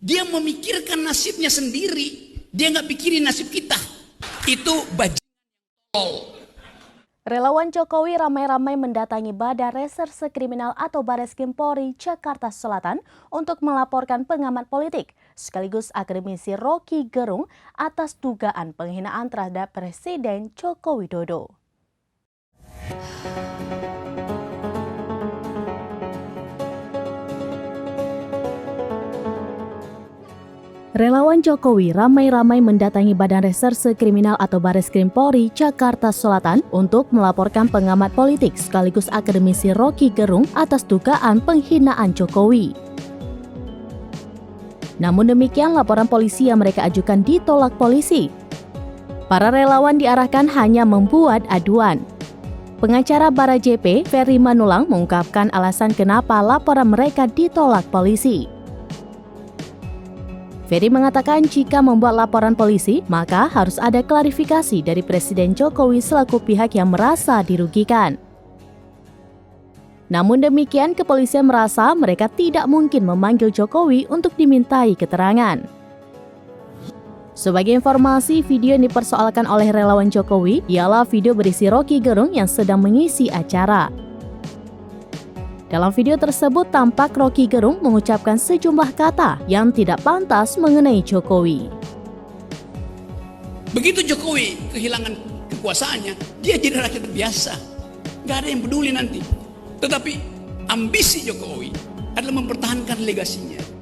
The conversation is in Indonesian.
Dia memikirkan nasibnya sendiri. Dia nggak pikirin nasib kita. Itu bajingan. Relawan Jokowi ramai-ramai mendatangi Badan Reserse Kriminal atau Bareskrim Polri Jakarta Selatan untuk melaporkan pengamat politik sekaligus akademisi Rocky Gerung atas dugaan penghinaan terhadap Presiden Joko Widodo. Relawan Jokowi ramai-ramai mendatangi Badan Reserse Kriminal atau Bareskrim Polri Jakarta Selatan untuk melaporkan pengamat politik sekaligus akademisi Rocky Gerung atas dugaan penghinaan Jokowi. Namun demikian, laporan polisi yang mereka ajukan ditolak polisi. Para relawan diarahkan hanya membuat aduan. Pengacara Bara JP, Ferry Manulang, mengungkapkan alasan kenapa laporan mereka ditolak polisi. Ferry mengatakan jika membuat laporan polisi, maka harus ada klarifikasi dari Presiden Jokowi selaku pihak yang merasa dirugikan. Namun demikian, kepolisian merasa mereka tidak mungkin memanggil Jokowi untuk dimintai keterangan. Sebagai informasi, video yang dipersoalkan oleh relawan Jokowi ialah video berisi Rocky Gerung yang sedang mengisi acara. Dalam video tersebut tampak Rocky Gerung mengucapkan sejumlah kata yang tidak pantas mengenai Jokowi. Begitu Jokowi kehilangan kekuasaannya, dia jadi rakyat biasa. Gak ada yang peduli nanti. Tetapi ambisi Jokowi adalah mempertahankan legasinya.